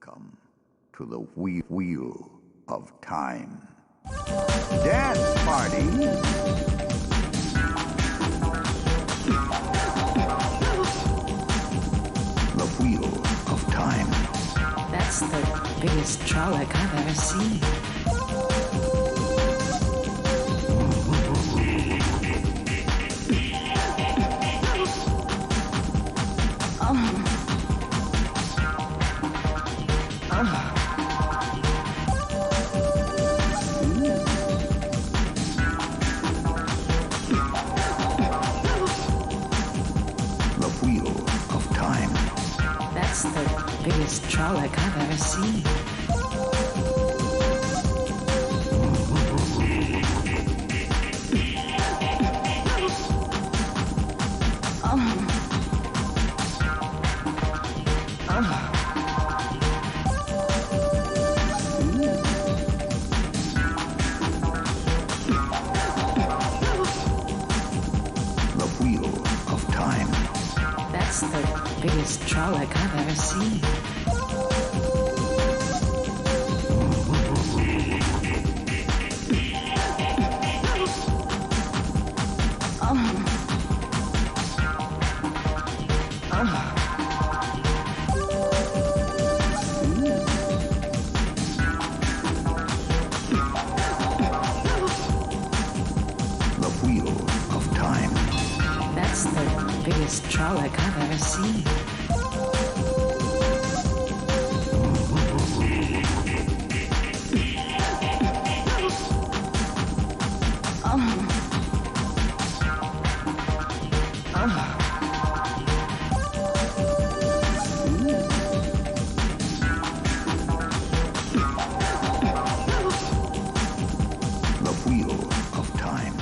Welcome to the Wheel of Time. Dance party! The Wheel of Time. That's the biggest Trolloc I've ever seen. The Wheel of Time. That's the biggest Trolloc I've ever seen. The Wheel of Time. That's the biggest Trolloc I've ever seen. The Wheel of Time. That's the biggest Trolloc I've ever seen. The Wheel of Time.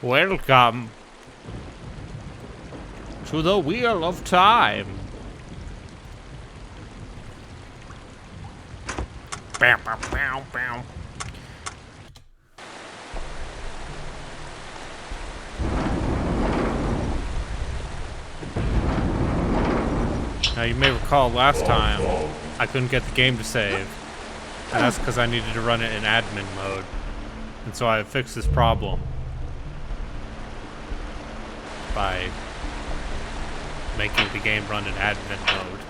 Welcome to the Wheel of Time. Bow, bow, bow, bow. Now you may recall last time I couldn't get the game to save, and that's because I needed to run it in admin mode, and so I fixed this problem by making the game run in admin mode.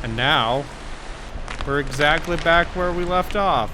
And now, we're exactly back where we left off.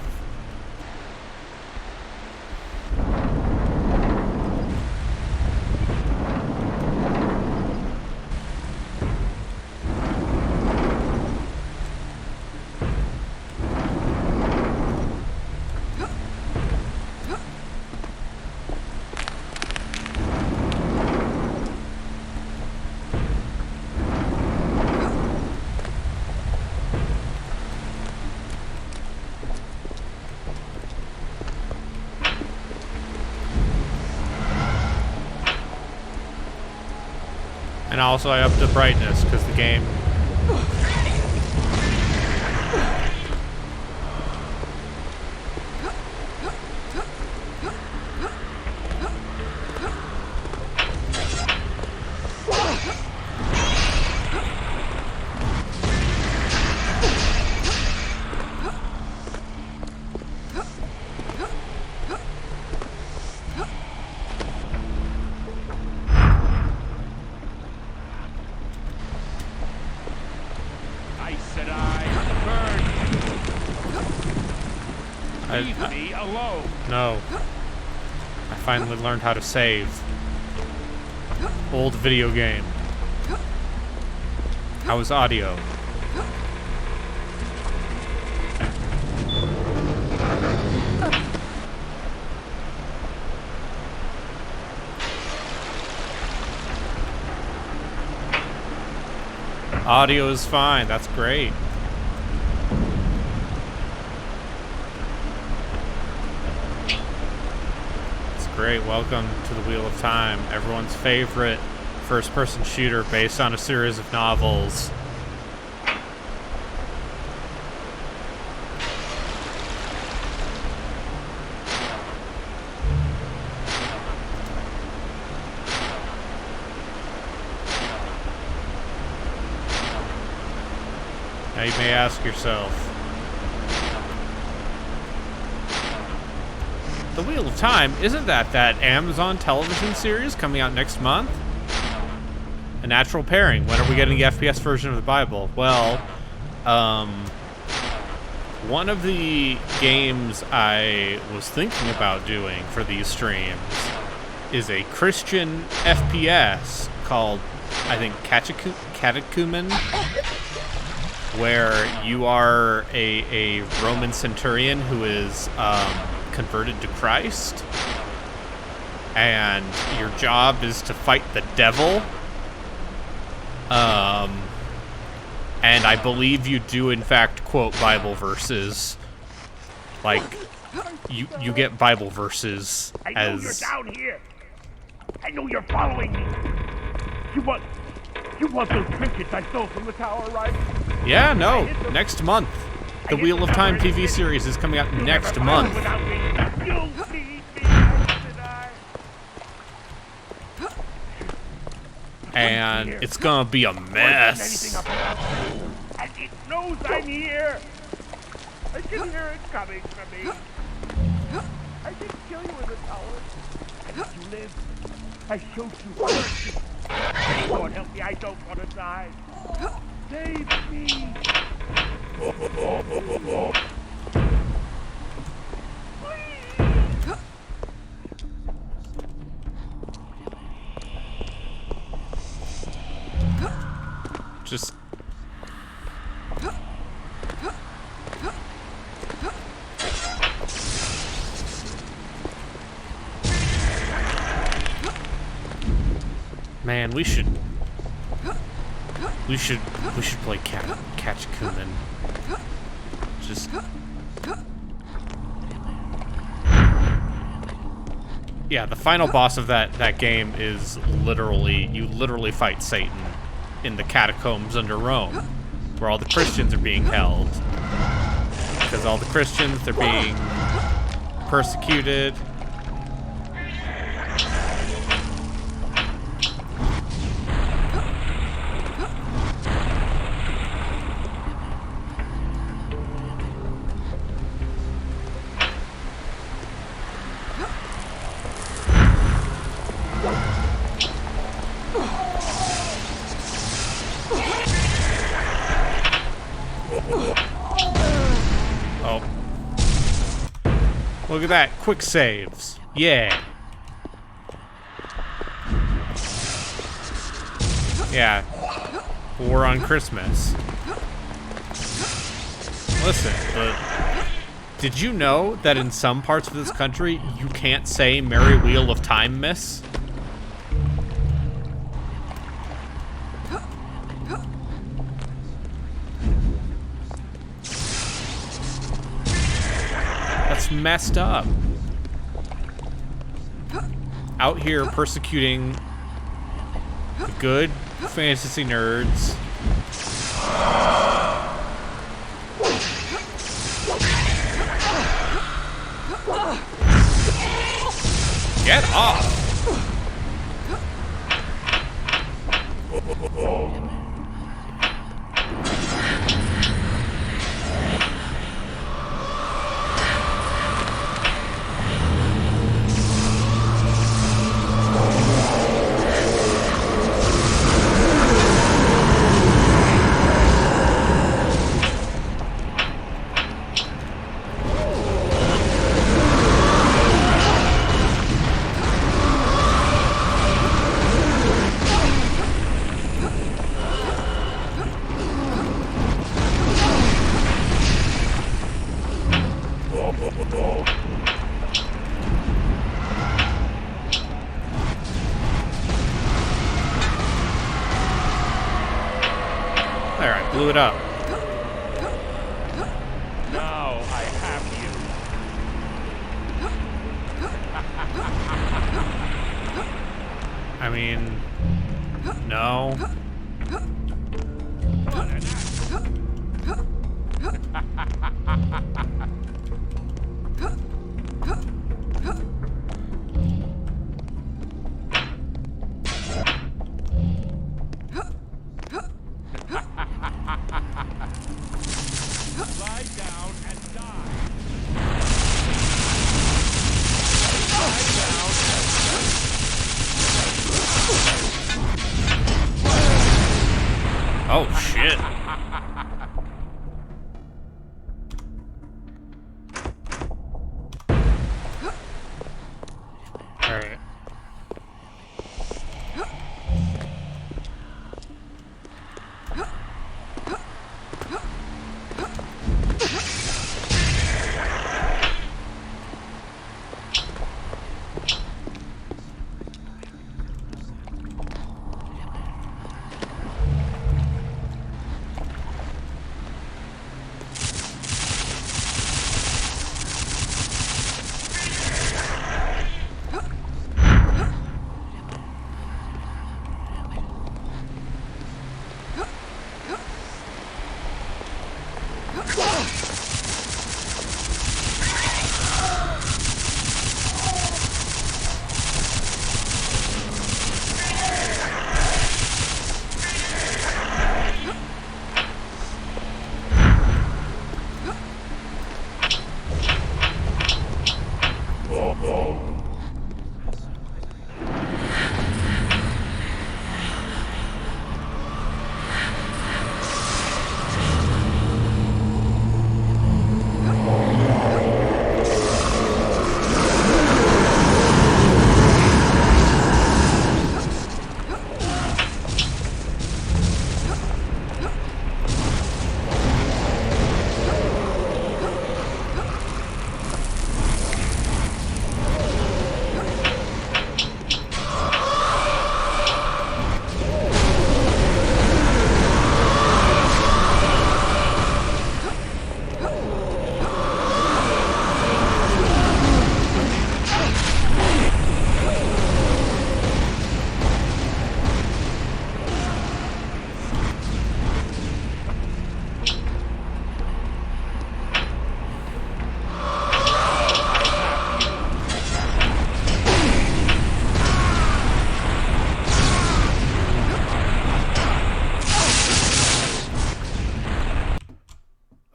And also I upped the brightness because the game Leave me alone. No. I finally learned how to save. Old video game. How is audio? Audio is fine. That's great. It's great. Welcome to the Wheel of Time, everyone's favorite first-person shooter based on a series of novels. Now you may ask yourself, The Wheel of Time, isn't that Amazon television series coming out next month? A natural pairing. When are we getting the FPS version of the Bible? Well, one of the games I was thinking about doing for these streams is a Christian FPS called, I think, Catechumen, where you are a Roman centurion who is converted to Christ, and your job is to fight the devil. And I believe you do, in fact, quote Bible verses. Like, you get Bible verses I know you're down here. I know you're following me. You want those trinkets I stole from the tower, right? Yeah, no. Next month. The Wheel of Time TV series is coming out next month. You'll need me, I. And it's gonna be a mess. And it knows I'm here. I can hear it coming for me. I didn't kill you in the tower. I let you live. I showed you mercy. Lord help me, I don't want to die. Save me. Just... Man, we should play Catechumen. Just... Yeah, the final boss of that game is you literally fight Satan in the catacombs under Rome, where all the Christians are being held. Because all the Christians, they're being persecuted. Oh. Look at that. Quick saves. Yeah. Yeah. War on Christmas. Listen, did you know that in some parts of this country, you can't say Merry Wheel of Time, miss? That's messed up. Out here persecuting the good fantasy nerds. Get off! There, I blew it up. Now I have you. I mean, no. Lie down and die. Oh, shit. Alright.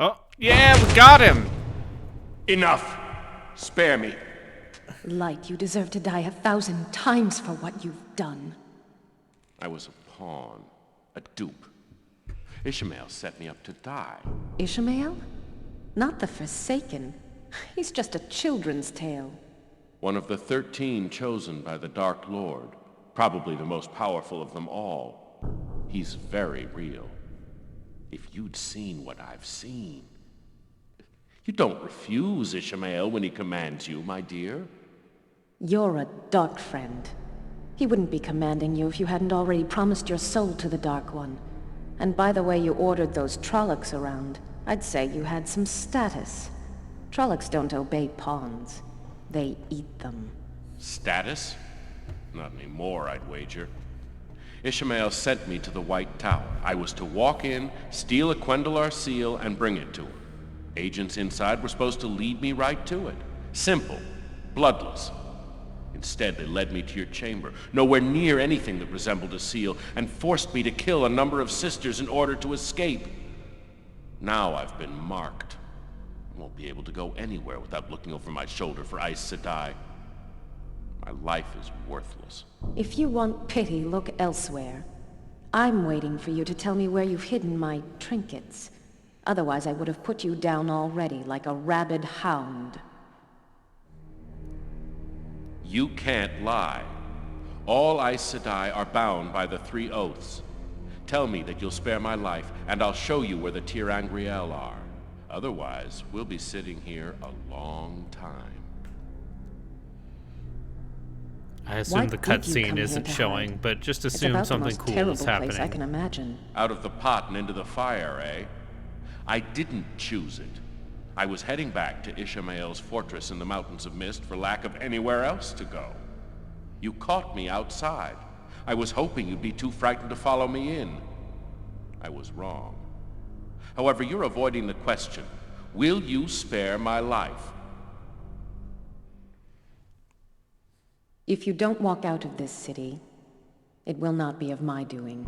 Oh, yeah, we got him! Enough! Spare me. Light, you deserve to die 1,000 times for what you've done. I was a pawn, a dupe. Ishmael set me up to die. Ishmael? Not the Forsaken. He's just a children's tale. One of the 13 chosen by the Dark Lord, probably the most powerful of them all. He's very real. If you'd seen what I've seen. You don't refuse Ishmael when he commands you, my dear. You're a dark friend. He wouldn't be commanding you if you hadn't already promised your soul to the Dark One. And by the way you ordered those Trollocs around, I'd say you had some status. Trollocs don't obey pawns. They eat them. Status? Not anymore, I'd wager. Ishmael sent me to the White Tower. I was to walk in, steal a Quendalar seal, and bring it to him. Agents inside were supposed to lead me right to it. Simple. Bloodless. Instead, they led me to your chamber, nowhere near anything that resembled a seal, and forced me to kill a number of sisters in order to escape. Now I've been marked. I won't be able to go anywhere without looking over my shoulder for Aes Sedai. My life is worthless. If you want pity, look elsewhere. I'm waiting for you to tell me where you've hidden my trinkets. Otherwise, I would have put you down already, like a rabid hound. You can't lie. All Aes Sedai are bound by the 3 oaths. Tell me that you'll spare my life, and I'll show you where the Tir Angriel are. Otherwise, we'll be sitting here a long time. I assume Why the did you cutscene come here isn't to showing, hide? but just It's assume about the something most cool terrible is place I happening. can imagine. Out of the pot and into the fire, eh? I didn't choose it. I was heading back to Ishmael's fortress in the Mountains of Mist for lack of anywhere else to go. You caught me outside. I was hoping you'd be too frightened to follow me in. I was wrong. However, you're avoiding the question. Will you spare my life? If you don't walk out of this city, it will not be of my doing.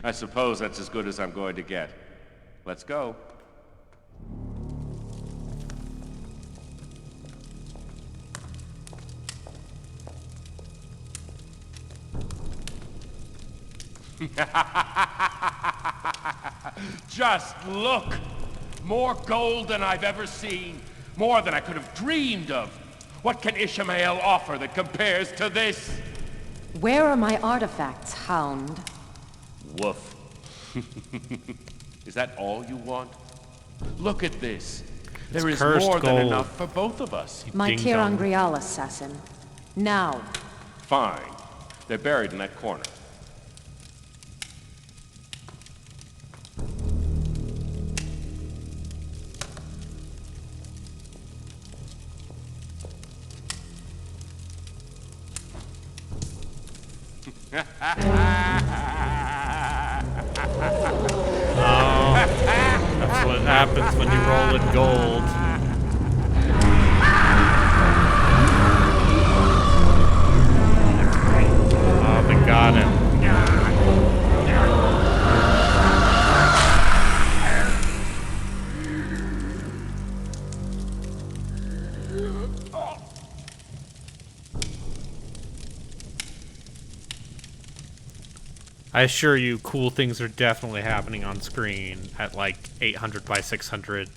I suppose that's as good as I'm going to get. Let's go. Just look! More gold than I've ever seen. More than I could have dreamed of. What can Ishmael offer that compares to this? Where are my artifacts, hound? Woof. Is that all you want? Look at this. There is cursed more than gold. enough for both of us. My Ding dong. Tirangrial assassin. Now. Fine. They're buried in that corner. That's what happens when you roll in gold. Oh, they got him. I assure you, cool things are definitely happening on screen at like 800 by 600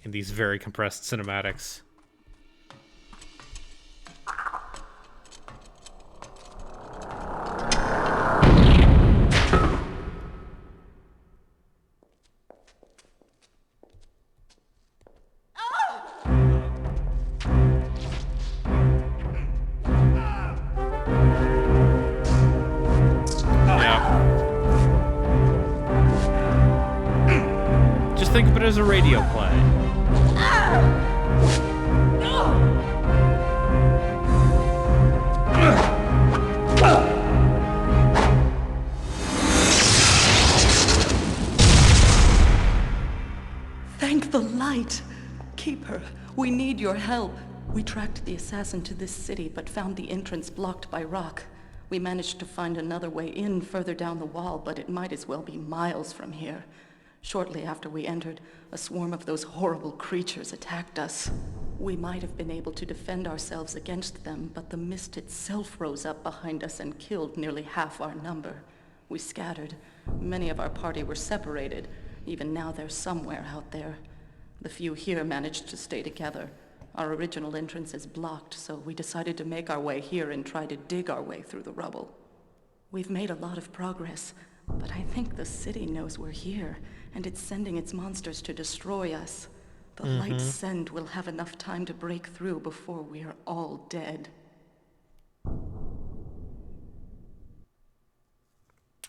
in these very compressed cinematics. Just think of it as a radio play. Thank the light. Keep her. We need your help. We tracked the assassin to this city, but found the entrance blocked by rock. We managed to find another way in further down the wall, but it might as well be miles from here. Shortly after we entered, a swarm of those horrible creatures attacked us. We might have been able to defend ourselves against them, but the mist itself rose up behind us and killed nearly half our number. We scattered. Many of our party were separated. Even now they're somewhere out there. The few here managed to stay together. Our original entrance is blocked, so we decided to make our way here and try to dig our way through the rubble. We've made a lot of progress, but I think the city knows we're here, and it's sending its monsters to destroy us. The light send will have enough time to break through before we're all dead.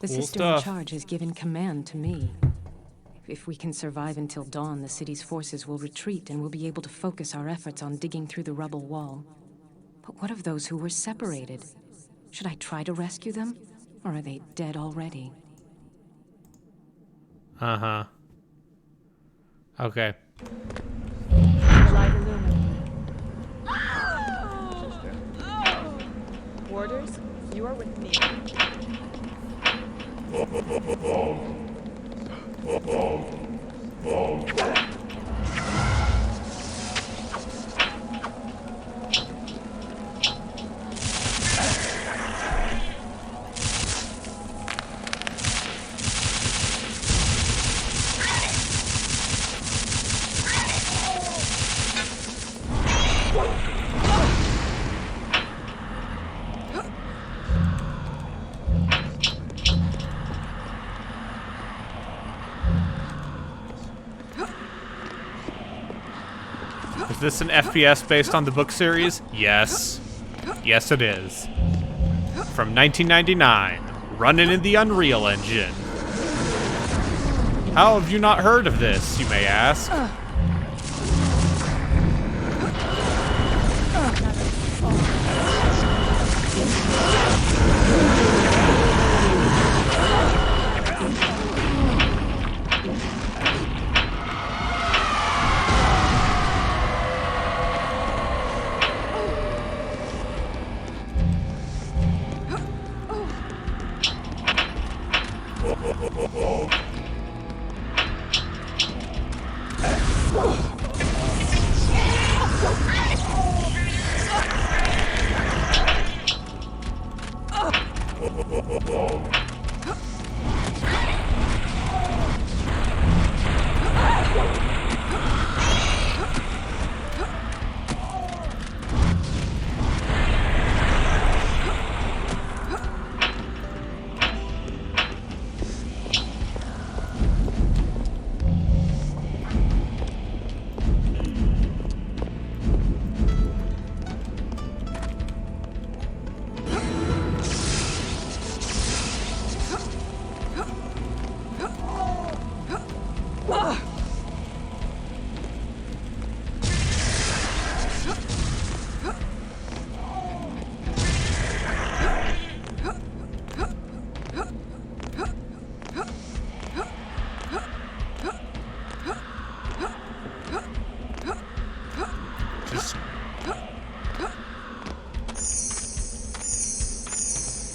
The Cool sister stuff. in charge has given command to me. If we can survive until dawn, the city's forces will retreat and we'll be able to focus our efforts on digging through the rubble wall. But what of those who were separated? Should I try to rescue them? Or are they dead already? Uh-huh. Okay. Warders, you are with me. Is this an FPS based on the book series? Yes. Yes, it is. From 1999, running in the Unreal Engine. How have you not heard of this, you may ask?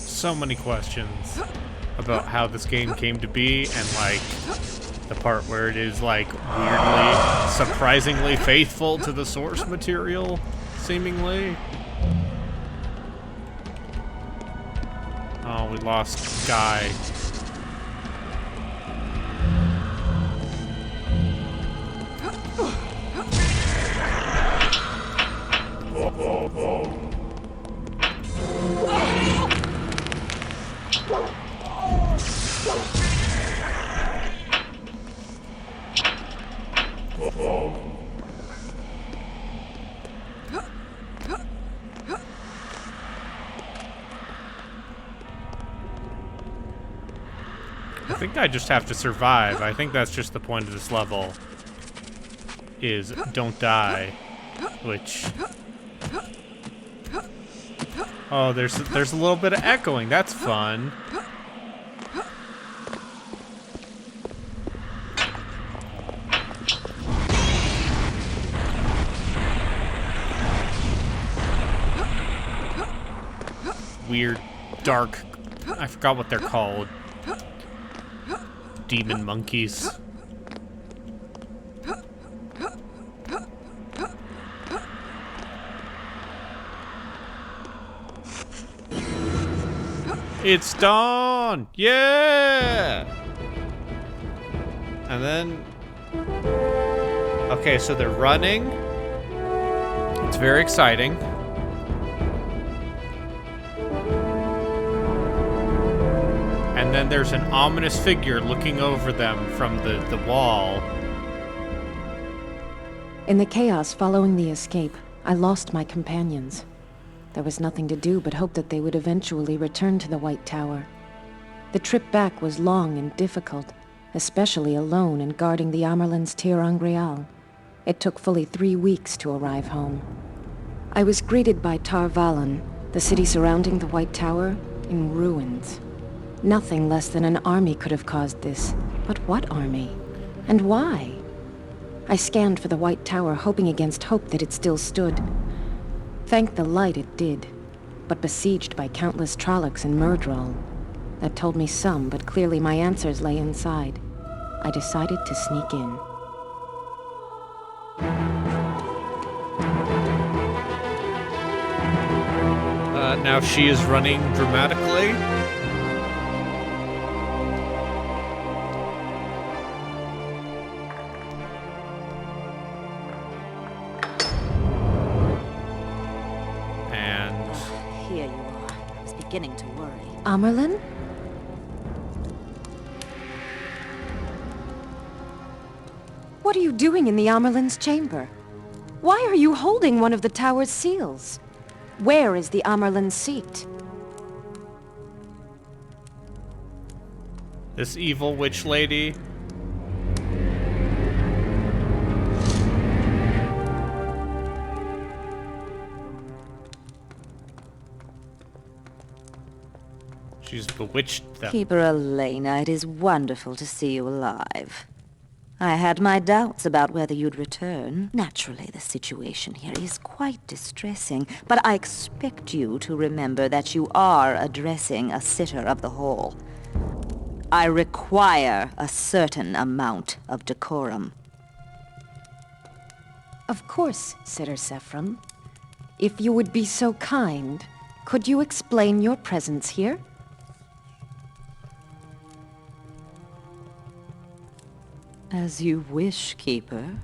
So many questions about how this game came to be, and like the part where it is like weirdly, surprisingly faithful to the source material, seemingly. Oh, we lost Guy. I think I just have to survive. I think that's just the point of this level. Is don't die. Which... Oh, there's a little bit of echoing. That's fun. Weird, dark... I forgot what they're called. Demon monkeys. It's dawn! Yeah! And then... Okay, so they're running. It's very exciting. And then there's an ominous figure looking over them from the wall. In the chaos following the escape, I lost my companions. There was nothing to do but hope that they would eventually return to the White Tower. The trip back was long and difficult, especially alone and guarding the Amerlin's Tir-Angreal. It took fully 3 weeks to arrive home. I was greeted by Tar Valon, the city surrounding the White Tower, in ruins. Nothing less than an army could have caused this. But what army? And why? I scanned for the White Tower, hoping against hope that it still stood. Thank the light it did, but besieged by countless Trollocs and Murdral. That told me some, but clearly my answers lay inside. I decided to sneak in. Now she is running dramatically. Here you are. I was beginning to worry. Amerlin? What are you doing in the Amerlin's chamber? Why are you holding one of the tower's seals? Where is the Amerlin seat? This evil witch lady. She's bewitched them. Keeper Elena, it is wonderful to see you alive. I had my doubts about whether you'd return. Naturally, the situation here is quite distressing, but I expect you to remember that you are addressing a sitter of the hall. I require a certain amount of decorum. Of course, Sitter Sephram. If you would be so kind, could you explain your presence here? As you wish, Keeper.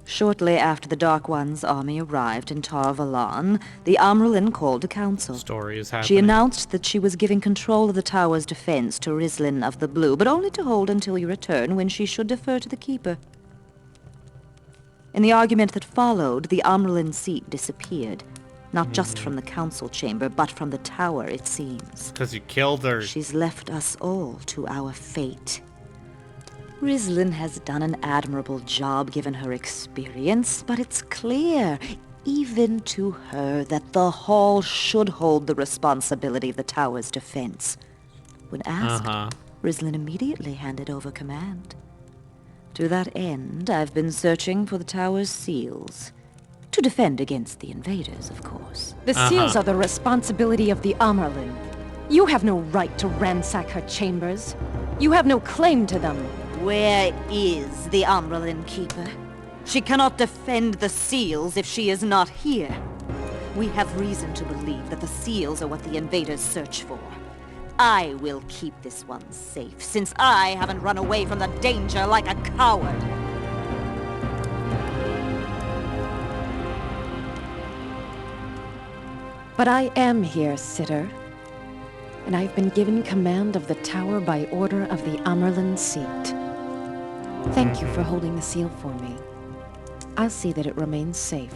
Shortly after the Dark One's army arrived in Tar Valon, the Amerlin called a council. Story is happening. She announced that she was giving control of the tower's defense to Rislin of the Blue, but only to hold until you return, when she should defer to the Keeper. In the argument that followed, the Amerlin seat disappeared. Not just from the council chamber, but from the tower, it seems. Because you killed her. She's left us all to our fate. Rislin has done an admirable job given her experience, but it's clear, even to her, that the Hall should hold the responsibility of the tower's defense. When asked, Rislin immediately handed over command. To that end, I've been searching for the tower's seals. To defend against the invaders, of course. The seals are the responsibility of the Amerlin. You have no right to ransack her chambers. You have no claim to them. Where is the Amerlin Keeper? She cannot defend the seals if she is not here. We have reason to believe that the seals are what the invaders search for. I will keep this one safe, since I haven't run away from the danger like a coward. But I am here, Sitter. And I've been given command of the tower by order of the Amerlin seat. Thank you for holding the seal for me. I'll see that it remains safe.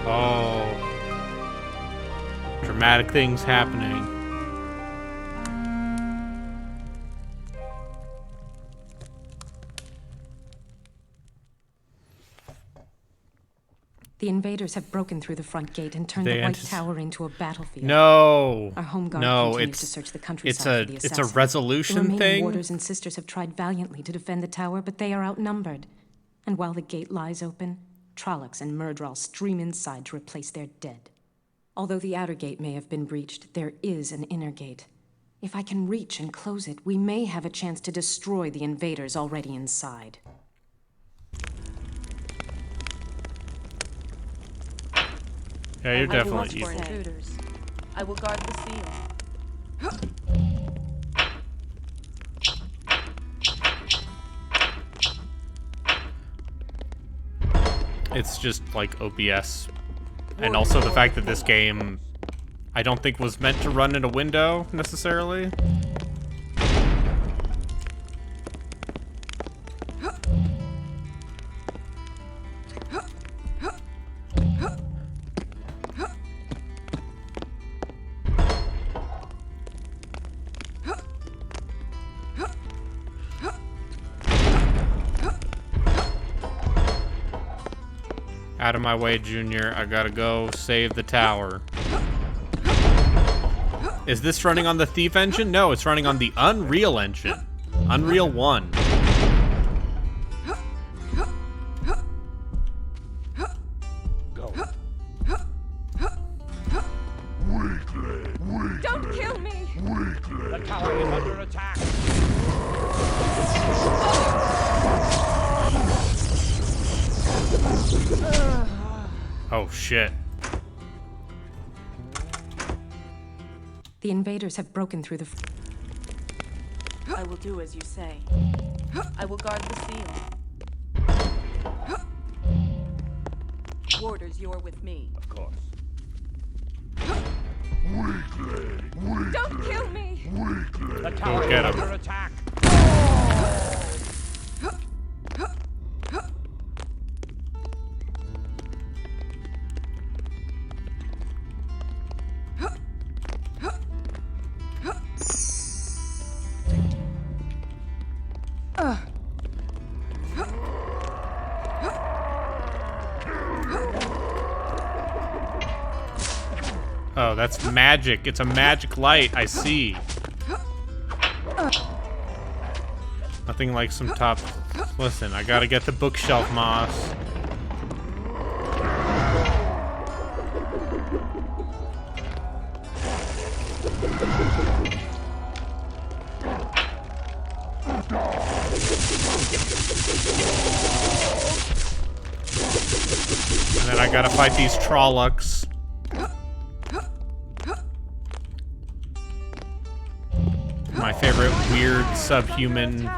Oh. Dramatic things happening. The invaders have broken through the front gate and turned the White Tower into a battlefield. No. Our home guard continues to search the countryside for the assassin. It's a resolution the remaining thing. Warders and sisters have tried valiantly to defend the tower, but they are outnumbered. And while the gate lies open, Trollocs and Myrddraal stream inside to replace their dead. Although the outer gate may have been breached, there is an inner gate. If I can reach and close it, we may have a chance to destroy the invaders already inside. Yeah, you're definitely I will watch evil. for intruders. I will guard the seal. It's just like OBS. And also the fact that this game, I don't think was meant to run in a window, necessarily. Out of my way, Junior. I gotta go save the tower. Is this running on the Thief engine? No, it's running on the Unreal engine. Unreal 1. Go. Don't kill me! The tower is under attack. Oh, shit. The invaders have broken through the... I will do as you say. I will guard the seal. Warders, you're with me. Of course. Don't kill me! The tower get is him. under attack. Oh, that's magic. It's a magic light, I see. Nothing like some top... Listen, I gotta get the bookshelf moss. And then I gotta fight these Trollocs. My favorite weird subhuman.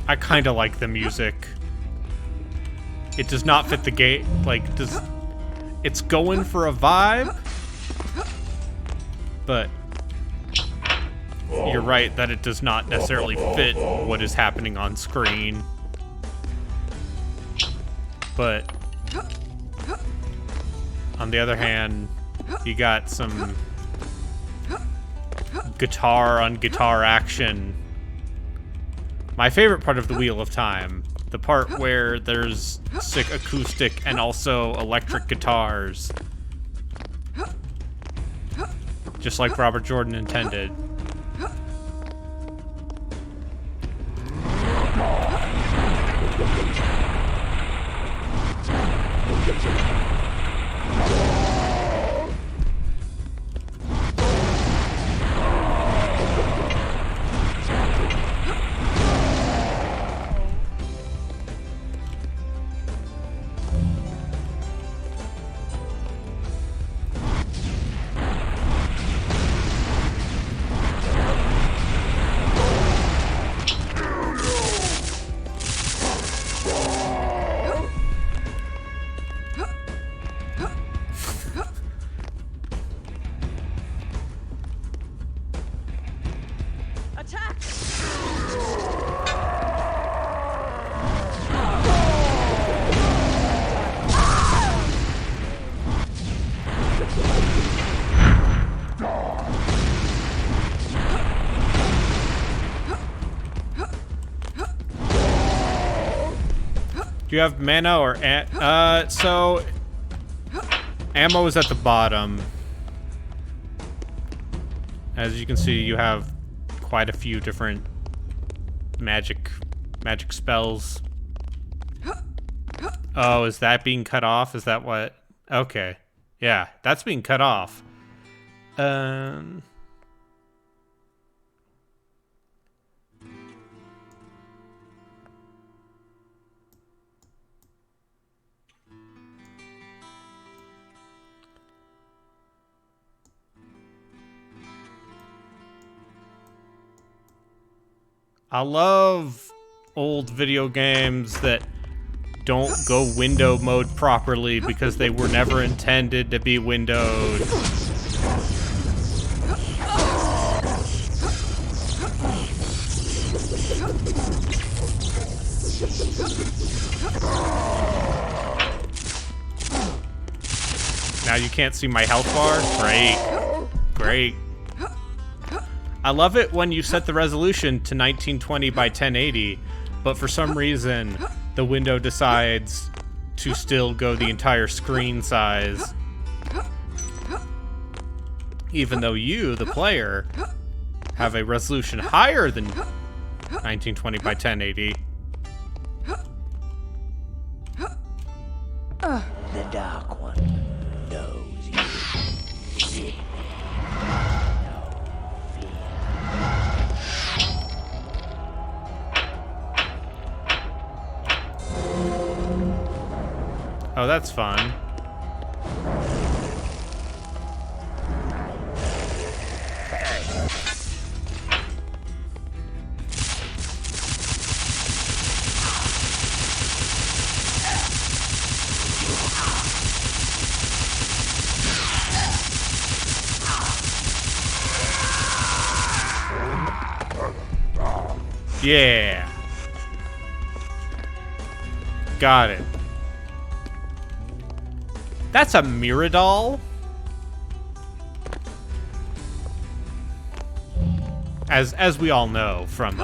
I kinda like the music. It does not fit the game. Like, it's going for a vibe, but you're right that it does not necessarily fit what is happening on screen. But on the other hand, you got some guitar on guitar action. My favorite part of the Wheel of Time, the part where there's sick acoustic and also electric guitars. Just like Robert Jordan intended. Do you have mana or so ammo is at the bottom. As you can see, you have quite a few different magic spells. Oh, is that being cut off? Is that what? Okay. Yeah, that's being cut off. I love old video games that don't go window mode properly because they were never intended to be windowed. Now you can't see my health bar? Great. Great. I love it when you set the resolution to 1920 by 1080, but for some reason, the window decides to still go the entire screen size. Even though you, the player, have a resolution higher than 1920 by 1080. The Dark One knows you. Oh, that's fun. Yeah. Got it. That's a Miradol? As we all know from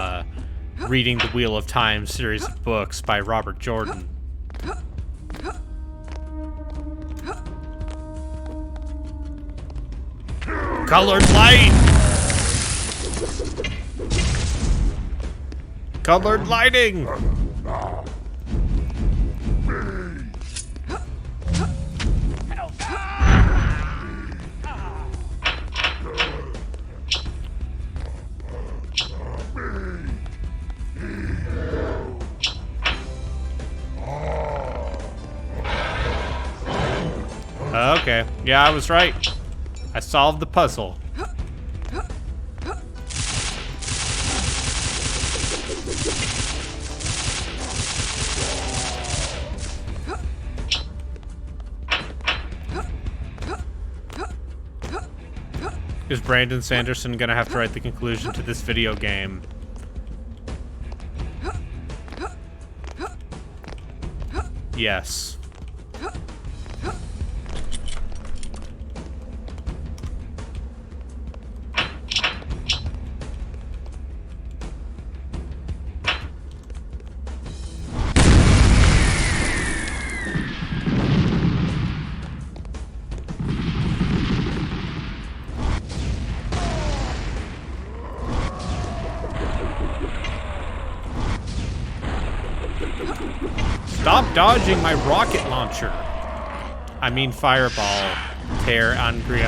reading the Wheel of Time series of books by Robert Jordan. Colored light! Colored lighting! Okay, yeah, I was right. I solved the puzzle. Is Brandon Sanderson gonna have to write the conclusion to this video game? Yes. Stop dodging my rocket launcher. I mean fireball. Terre Angreal.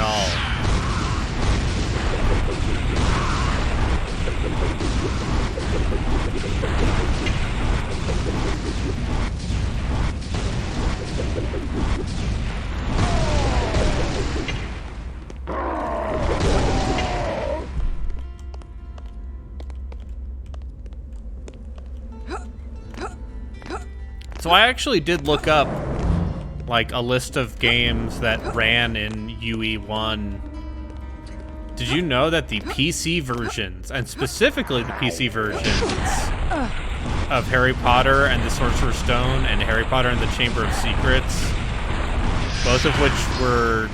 So I actually did look up, like, a list of games that ran in UE1. Did you know that the PC versions, and specifically the PC versions of Harry Potter and the Sorcerer's Stone and Harry Potter and the Chamber of Secrets, both of which were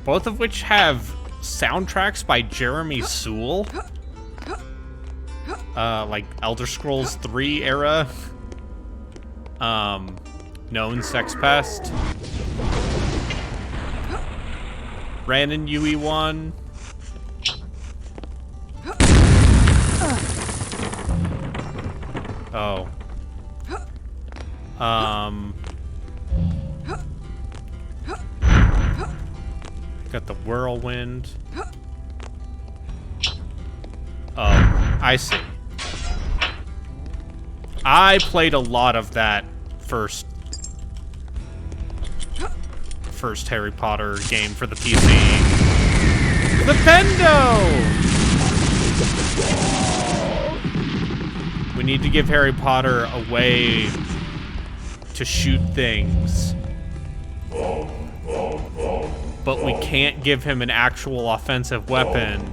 both of which have soundtracks by Jeremy Soule, like Elder Scrolls 3 era, Known Sex Pest, ran in UE1. Oh. Got the Whirlwind. Oh, I see. I played a lot of that first Harry Potter game for the PC. The Bendo! We need to give Harry Potter a way to shoot things. But we can't give him an actual offensive weapon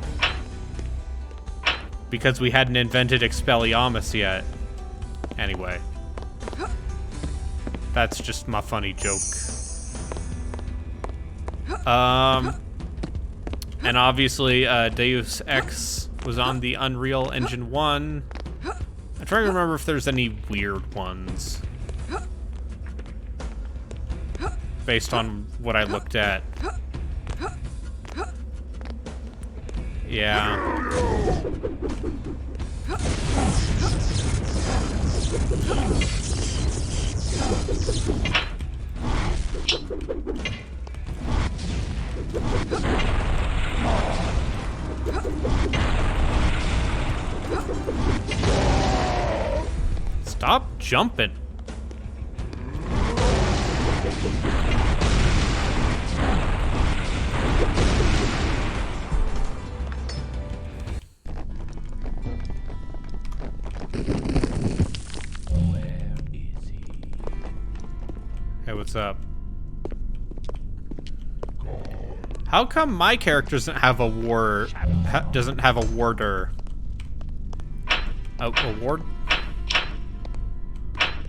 because we hadn't invented Expelliarmus yet. Anyway. That's just my funny joke. And obviously, Deus Ex was on the Unreal Engine 1. I'm trying to remember if there's any weird ones. Based on what I looked at. Yeah. Stop jumping. Hey, what's up? How come my character doesn't have a warder? A ward?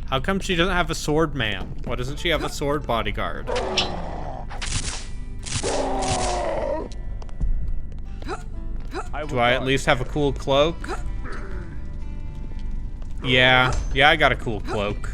How come she doesn't have a sword man? Why doesn't she have a sword bodyguard? Do I at least have a cool cloak? Yeah, I got a cool cloak.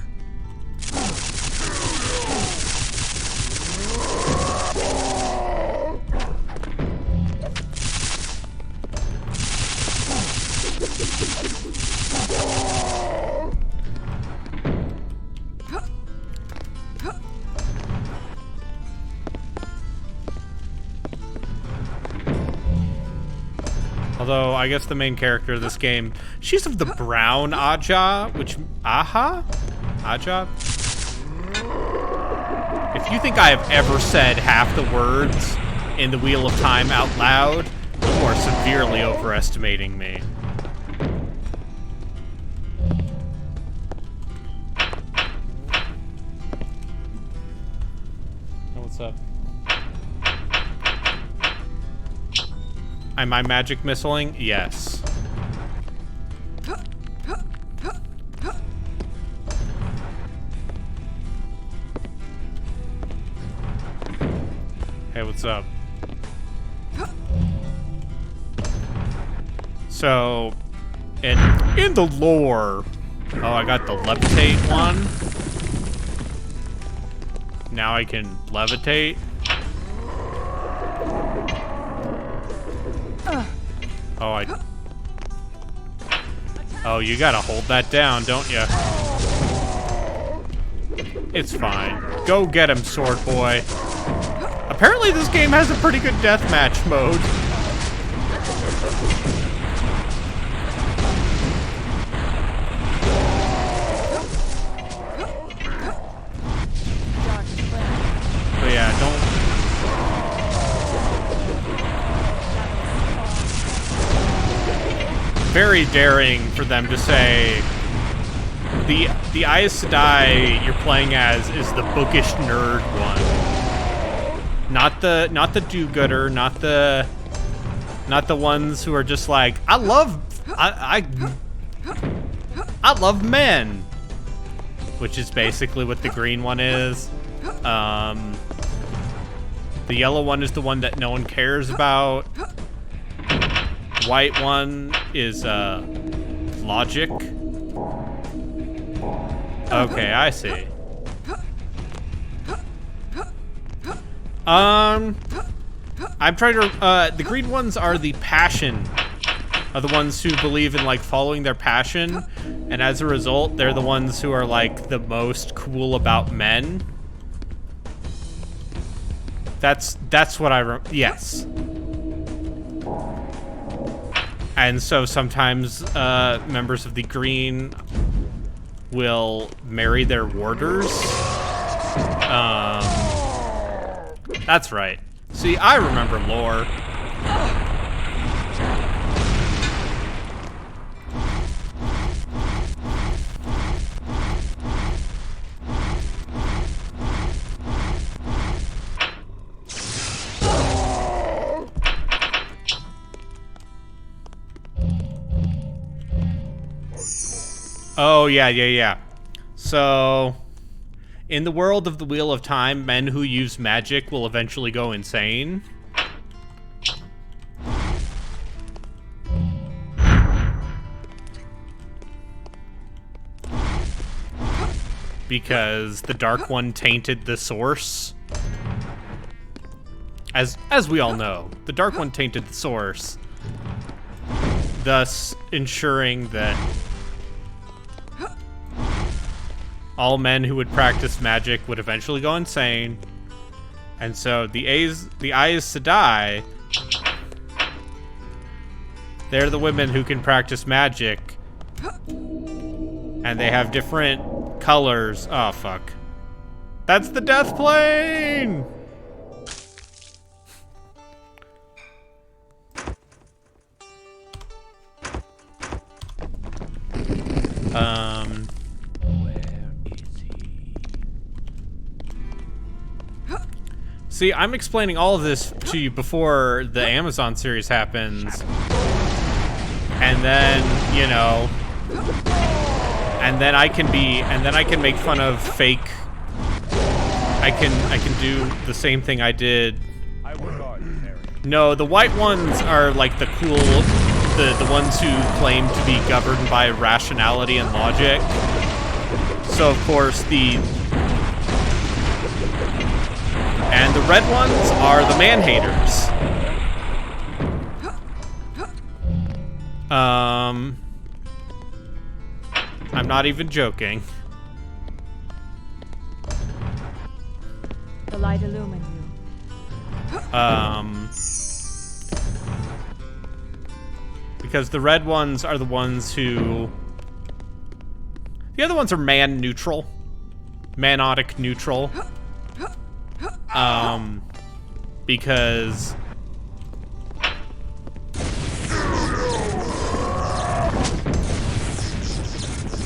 Although, I guess the main character of this game, she's of the brown Aja, which... Aja? If you think I have ever said half the words in the Wheel of Time out loud, you are severely overestimating me. What's up? Am I magic missiling? Yes. Hey, what's up? So, in the lore... Oh, I got the levitate one. Now I can levitate. Oh, you gotta hold that down, don't you? It's fine. Go get him, sword boy. Apparently this game has a pretty good deathmatch mode. But yeah, don't... Very daring for them to say the Aes Sedai you're playing as is the bookish nerd one, not the do-gooder, not the ones who are just like I love men, which is basically what the green one is. The yellow one is the one that no one cares about. White one is logic. Okay, I see. I'm trying to the green ones are the passion, are the ones who believe in like following their passion, and as a result they're the ones who are like the most cool about men. That's what yes. And so sometimes members of the Green will marry their warders. That's right. See, I remember lore. Oh, yeah. So, in the world of the Wheel of Time, men who use magic will eventually go insane. Because the Dark One tainted the source. As we all know, the Dark One tainted the source, thus ensuring that all men who would practice magic would eventually go insane. And so the Aes Sedai, they're the women who can practice magic. And they have different colors. Oh, fuck. That's the death plane! See, I'm explaining all of this to you before the Amazon series happens. And then, you know, and then I can make fun of fake. I can do the same thing I did. No, the white ones are like the cool, the ones who claim to be governed by rationality and logic. So of course and the red ones are the man-haters. I'm not even joking. The light illumine you. Because the red ones are the ones who... The other ones are man-neutral. Manotic neutral. Because...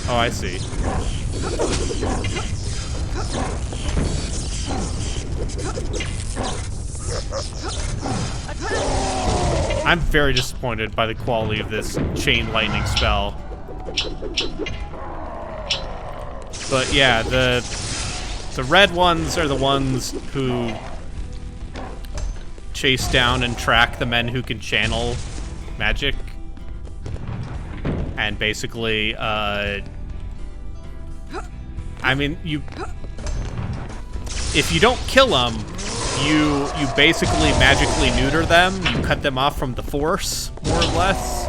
Oh, I see. I'm very disappointed by the quality of this chain lightning spell. But yeah, the red ones are the ones who chase down and track the men who can channel magic. And basically, I mean, if you don't kill them, you basically magically neuter them. You cut them off from the force, more or less.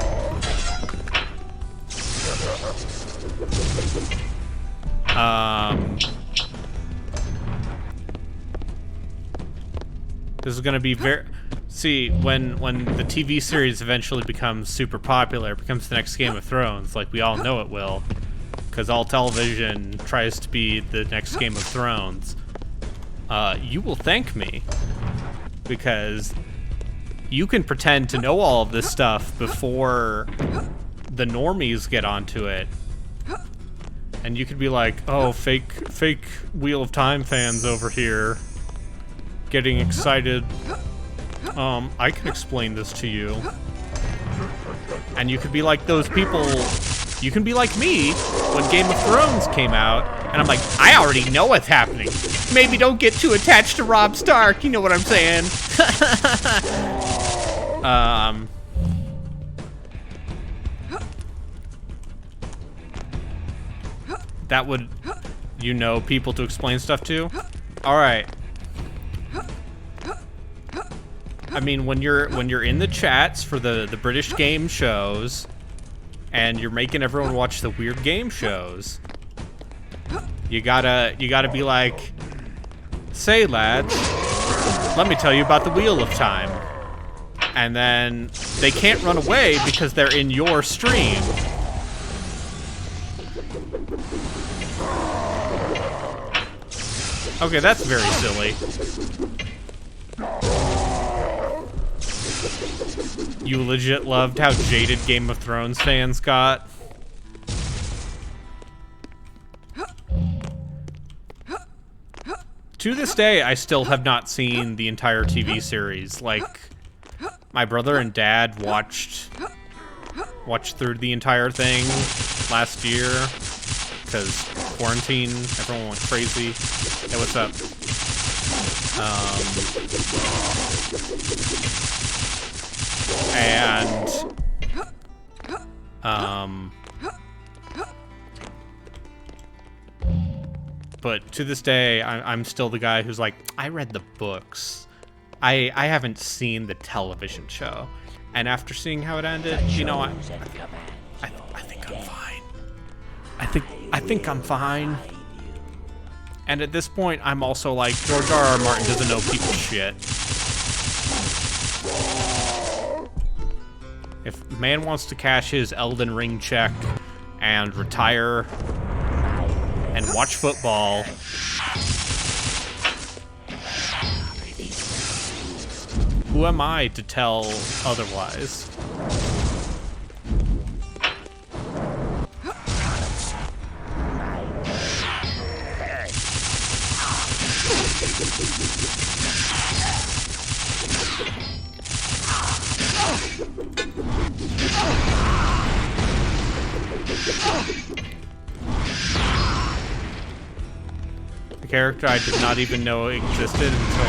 This is gonna be very... See, when the TV series eventually becomes super popular, it becomes the next Game of Thrones, like we all know it will, because all television tries to be the next Game of Thrones. You will thank me, because you can pretend to know all of this stuff before the normies get onto it. And you could be like, oh, fake Wheel of Time fans over here getting excited. I can explain this to you. And you could be like those people. You can be like me when Game of Thrones came out, and I'm like, I already know what's happening. Maybe don't get too attached to Robb Stark, you know what I'm saying? That would, you know, people to explain stuff to? Alright. I mean, when you're in the chats for the British game shows, and you're making everyone watch the weird game shows, you gotta be like, say lads, let me tell you about the Wheel of Time. And then they can't run away because they're in your stream. Okay, that's very silly. You legit loved how jaded Game of Thrones fans got? To this day, I still have not seen the entire TV series. Like, my brother and dad watched through the entire thing last year, because quarantine, everyone went crazy. Hey, what's up? But to this day, I'm still the guy who's like, I read the books. I haven't seen the television show. And after seeing how it ended, you know, I think I'm fine. I think I'm fine. And at this point, I'm also like, George R.R. Martin doesn't know people's shit. If man wants to cash his Elden Ring check and retire and watch football, who am I to tell otherwise? character I did not even know existed until...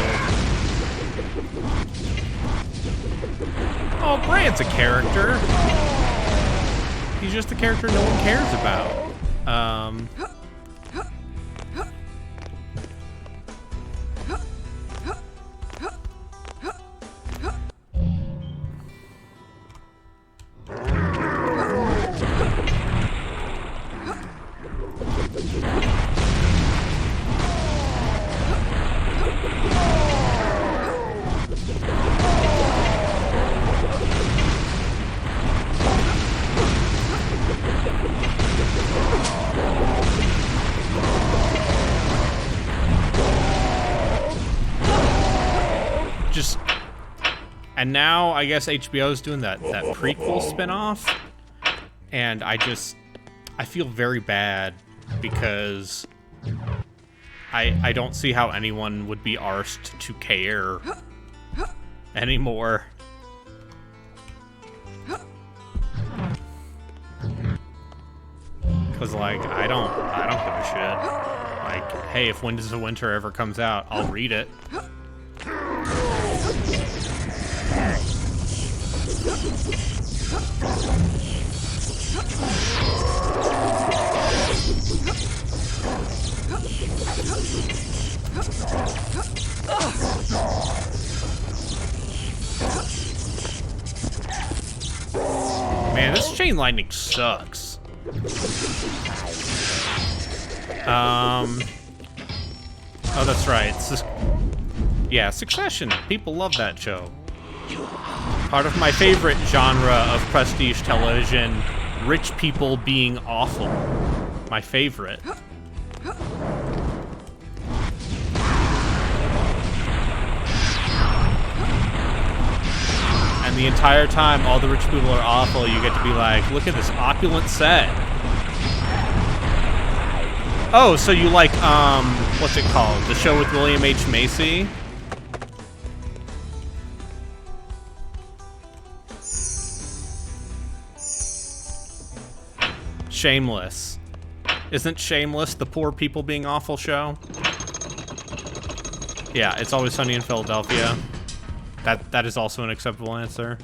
Oh, Brian's a character. He's just a character no one cares about. And now I guess HBO's doing that prequel spinoff, and I feel very bad because I don't see how anyone would be arsed to care anymore. Cause like I don't give a shit. Like, hey, if Winds of Winter ever comes out, I'll read it. Man, this chain lightning sucks. Oh, that's right. Yeah, Succession. People love that show. Part of my favorite genre of prestige television, rich people being awful. My favorite. And the entire time all the rich people are awful, you get to be like, look at this opulent set. Oh, so you like, what's it called? The show with William H. Macy? Shameless. Isn't Shameless the poor people being awful show? Yeah, It's Always Sunny in Philadelphia. That is also an acceptable answer.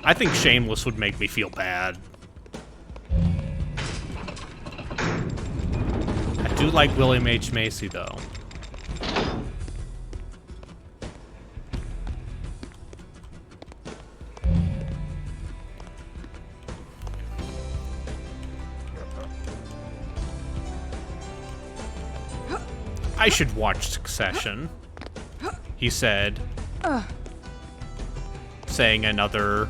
I think Shameless would make me feel bad. I do like William H. Macy, though. I should watch Succession, he said, saying another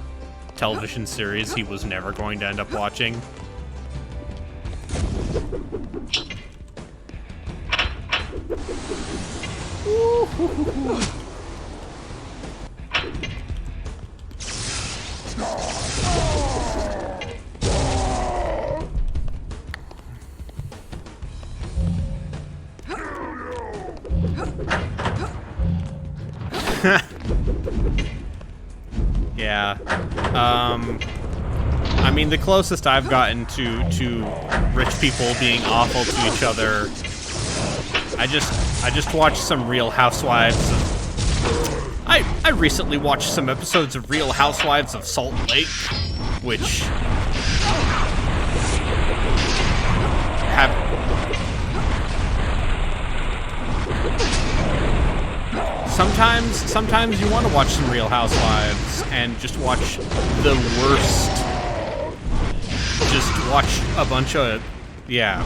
television series he was never going to end up watching. Yeah. I mean, the closest I've gotten to rich people being awful to each other, I just watched some Real Housewives of... I recently watched some episodes of Real Housewives of Salt Lake, which have... Sometimes you want to watch some Real Housewives and just watch the worst. Just watch a bunch of, yeah.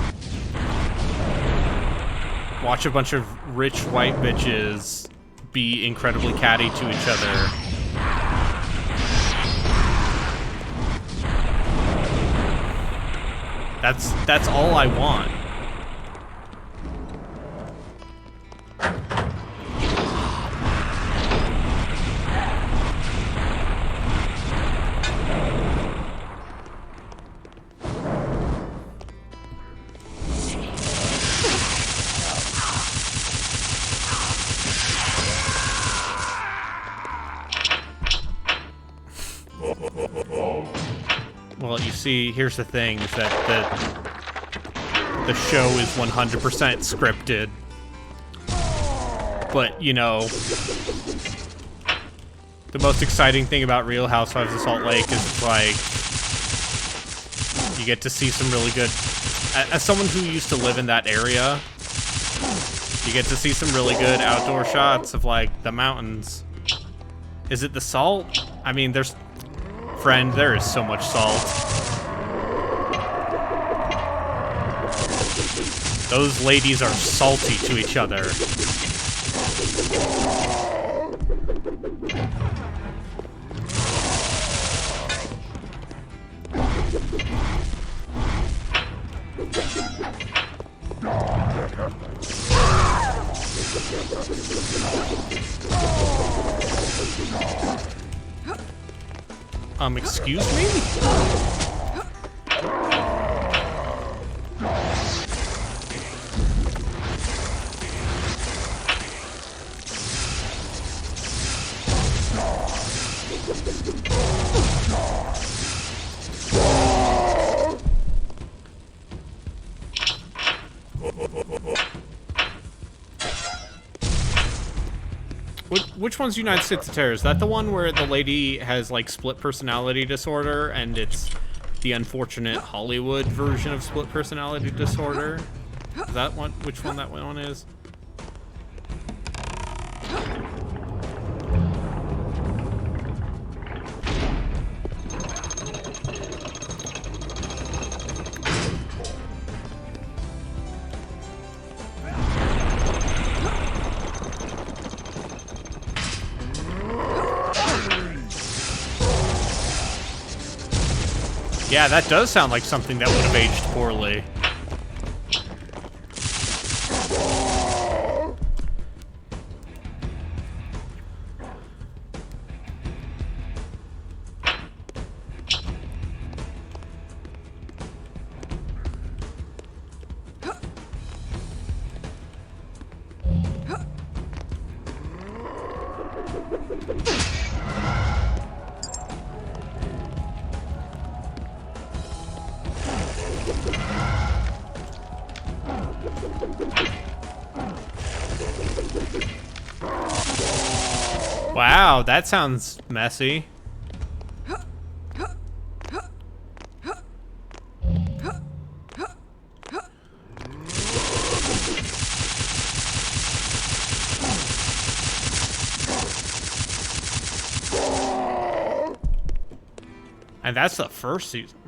Watch a bunch of rich white bitches be incredibly catty to each other. That's all I want. Well, you see, here's the thing, is that the show is 100% scripted. But, you know, the most exciting thing about Real Housewives of Salt Lake is, like, you get to see some really good... As someone who used to live in that area, you get to see some really good outdoor shots of, like, the mountains. Is it the salt? I mean, there's... Friend, there is so much salt. Those ladies are salty to each other. Excuse me? Which one's United States of Terror? Is that the one where the lady has, like, split personality disorder, and it's the unfortunate Hollywood version of split personality disorder? Is that one? Which one that one is? Yeah, that does sound like something that would have aged poorly. Wow, that sounds messy. And that's the first season.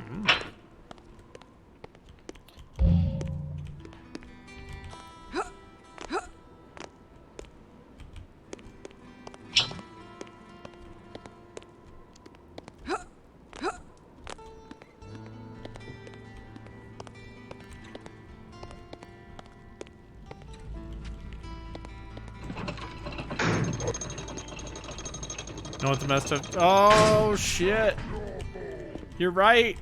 Know what the messed up? Oh shit! You're right.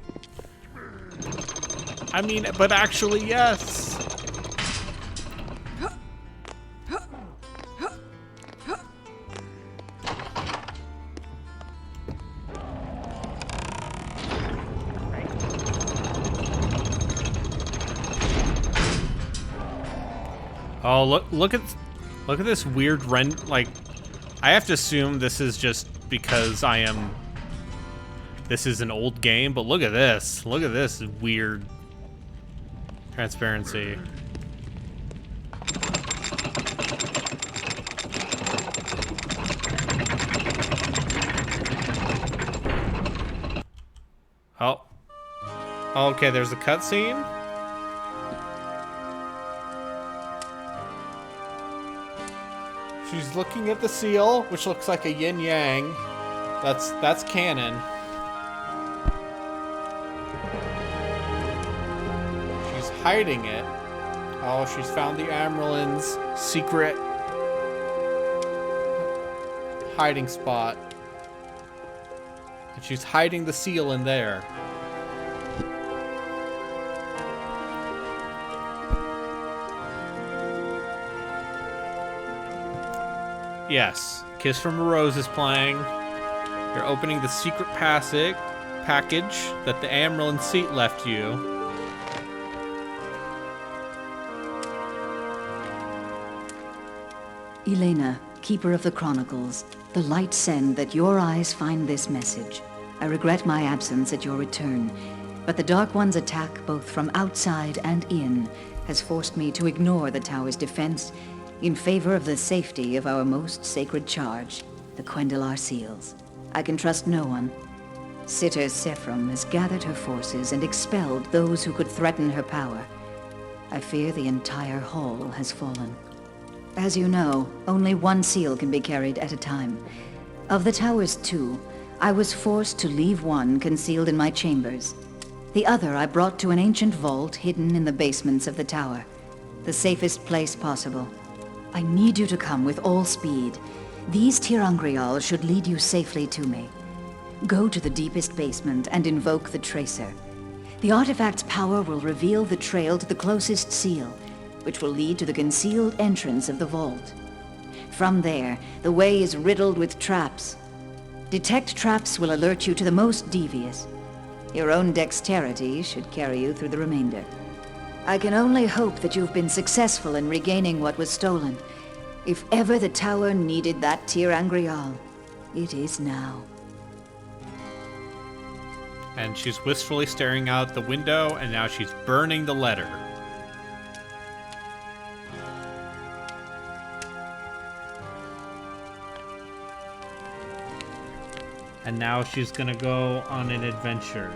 I mean, but actually, yes. Oh, look at this weird like, I have to assume this is just because this is an old game, but look at this. Look at this weird transparency. Oh. Okay, there's a cutscene. She's looking at the seal, which looks like a yin-yang. That's canon. She's hiding it. Oh, she's found the Amerlin's secret hiding spot. And she's hiding the seal in there. Yes, Kiss from a Rose is playing. You're opening the secret package that the Amarylline seat left you. Elena, Keeper of the Chronicles, the light send that your eyes find this message. I regret my absence at your return, but the Dark One's attack, both from outside and in, has forced me to ignore the tower's defense in favor of the safety of our most sacred charge, the Quendalar Seals. I can trust no one. Sitter Sephram has gathered her forces and expelled those who could threaten her power. I fear the entire hall has fallen. As you know, only one seal can be carried at a time. Of the tower's two, I was forced to leave one concealed in my chambers. The other I brought to an ancient vault hidden in the basements of the tower, the safest place possible. I need you to come with all speed. These Tirangrial should lead you safely to me. Go to the deepest basement and invoke the Tracer. The artifact's power will reveal the trail to the closest seal, which will lead to the concealed entrance of the vault. From there, the way is riddled with traps. Detect traps will alert you to the most devious. Your own dexterity should carry you through the remainder. I can only hope that you've been successful in regaining what was stolen. If ever the tower needed that Tir-Angrial, it is now. And she's wistfully staring out the window, and now she's burning the letter. And now she's gonna go on an adventure.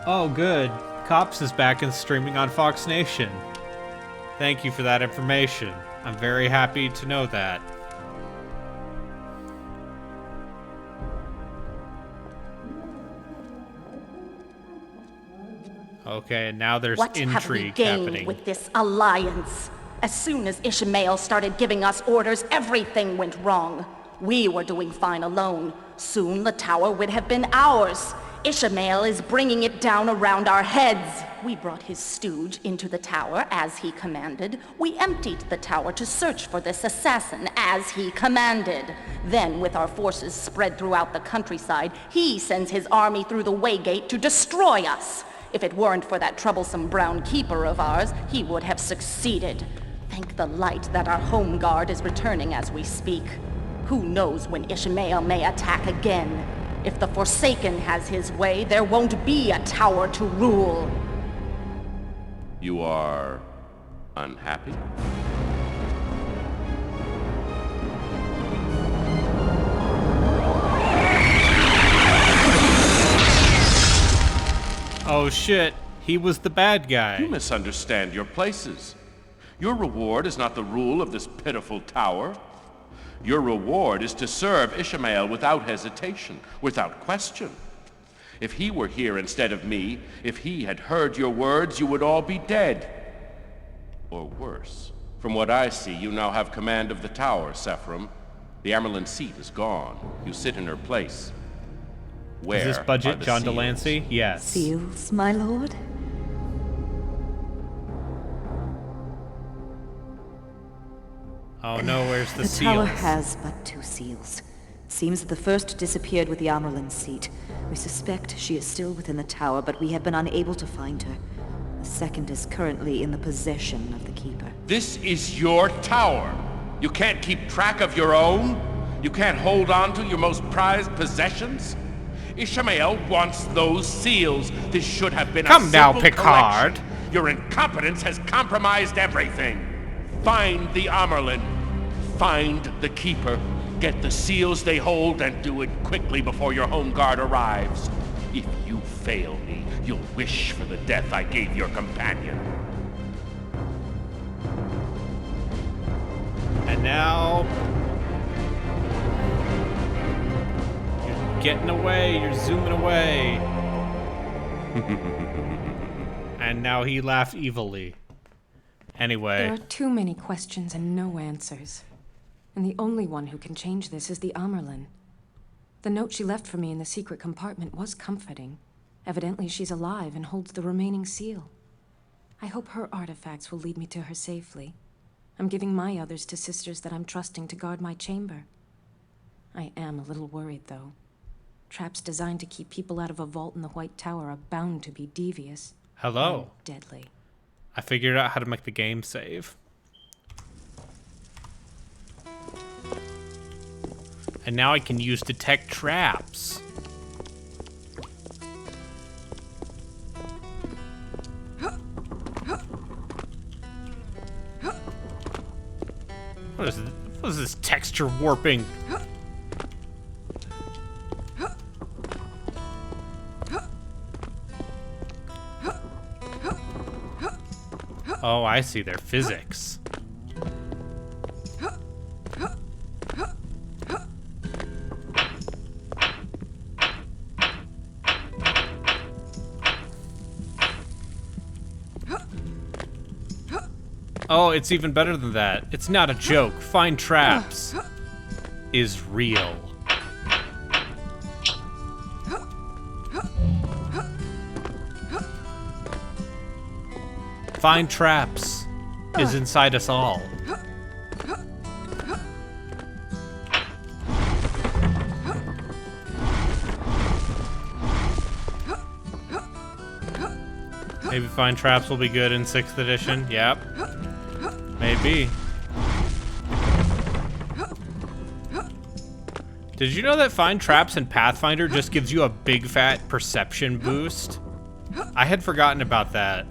Oh, good. Cops is back and streaming on Fox Nation. Thank you for that information. I'm very happy to know that. Okay, and now there's What intrigue have we gained happening. with this alliance? As soon as Ishmael started giving us orders, everything went wrong. We were doing fine alone. Soon the tower would have been ours. Ishmael is bringing it down around our heads. We brought his stooge into the tower as he commanded. We emptied the tower to search for this assassin as he commanded. Then, with our forces spread throughout the countryside, he sends his army through the Waygate to destroy us. If it weren't for that troublesome brown keeper of ours, he would have succeeded. Thank the light that our home guard is returning as we speak. Who knows when Ishmael may attack again? If the Forsaken has his way, there won't be a tower to rule. You are unhappy? Oh shit, he was the bad guy. You misunderstand your places. Your reward is not the rule of this pitiful tower. Your reward is to serve Ishmael without hesitation, without question. If he were here instead of me, if he had heard your words, you would all be dead. Or worse. From what I see, you now have command of the tower, Sephram. The Amarylline seat is gone. You sit in her place. Where is this budget are the John seals? Delancey? Yes. Seals, my lord? Oh no, where's the The seals? tower has but two seals. It seems that the first disappeared with the Amarylline seat. We suspect she is still within the tower, but we have been unable to find her. The second is currently in the possession of the Keeper. This is your tower. You can't keep track of your own? You can't hold on to your most prized possessions? Ishmael wants those seals. This should have been Come a now, simple Picard. collection. Your incompetence has compromised everything. Find the Amarylline. Find the Keeper. Get the seals they hold and do it quickly before your home guard arrives. If you fail me, you'll wish for the death I gave your companion. And now... you're getting away, you're zooming away. And now he laughed evilly. Anyway. There are too many questions and no answers. And the only one who can change this is the Amarylline. The note she left for me in the secret compartment was comforting. Evidently she's alive and holds the remaining seal. I hope her artifacts will lead me to her safely. I'm giving my others to sisters that I'm trusting to guard my chamber. I am a little worried, though. Traps designed to keep people out of a vault in the White Tower are bound to be devious. Hello. And deadly. I figured out how to make the game save. And now I can use detect traps. What is this texture warping? Oh, I see. They're physics. Oh, it's even better than that. It's not a joke. Find traps is real. Find traps is inside us all. Maybe find traps will be good in 6th edition. Yep. Maybe. Did you know that find traps in Pathfinder just gives you a big fat perception boost? I had forgotten about that.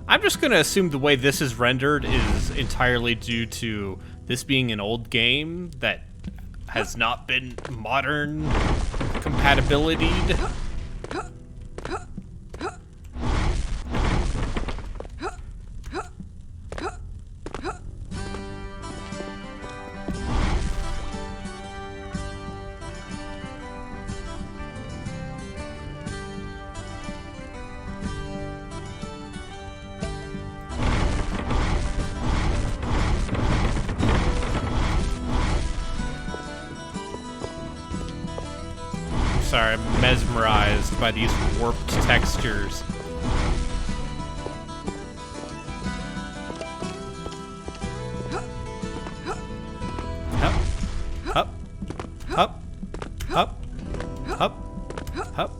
I'm just gonna assume the way this is rendered is entirely due to this being an old game that has not been modern compatibilitied. Sorry, I'm mesmerized by these warped textures. Hup, hup, hup, hup, hup, hup.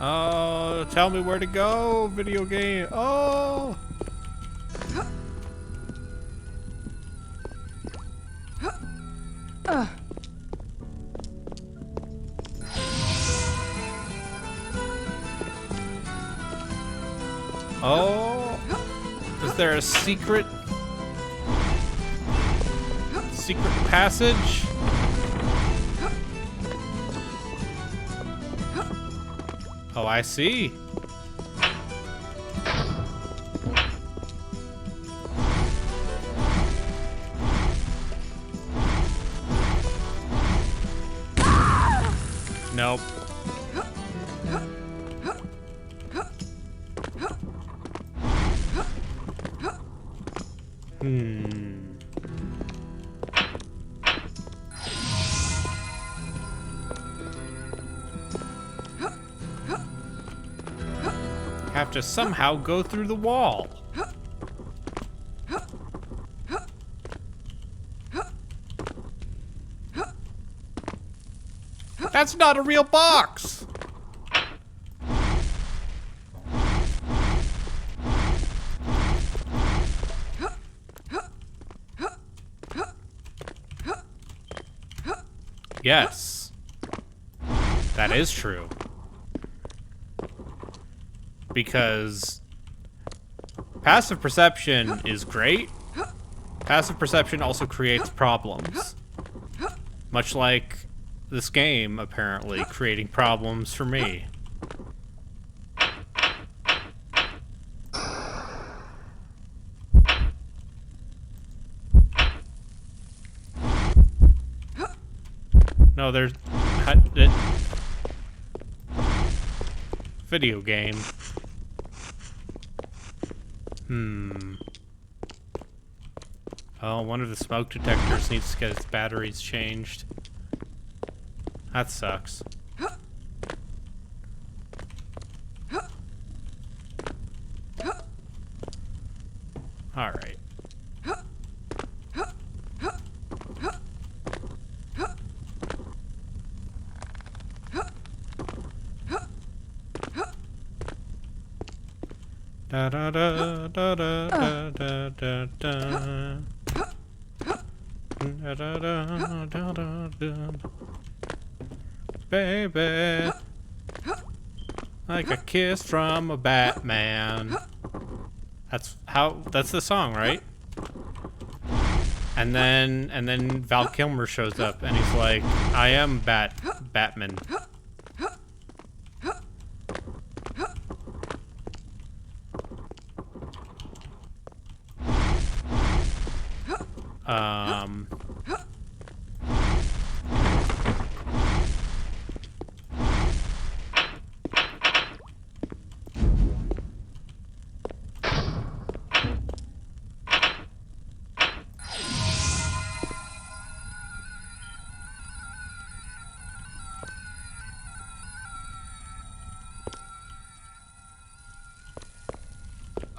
Oh, tell me where to go, video game. Oh! Oh! Is there a secret passage? Oh, I see. Nope. Have to somehow go through the wall. That's not a real box. Yes. That is true. Because passive perception is great. Passive perception also creates problems. Much like this game, apparently, creating problems for me. No, there's... Video game. Oh, one of the smoke detectors needs to get its batteries changed. That sucks. All right. Da da da da da da da da da. Da da da da da da. Baby, like a kiss from a Batman. That's the song, right? And then Val Kilmer shows up and he's like, I am Batman.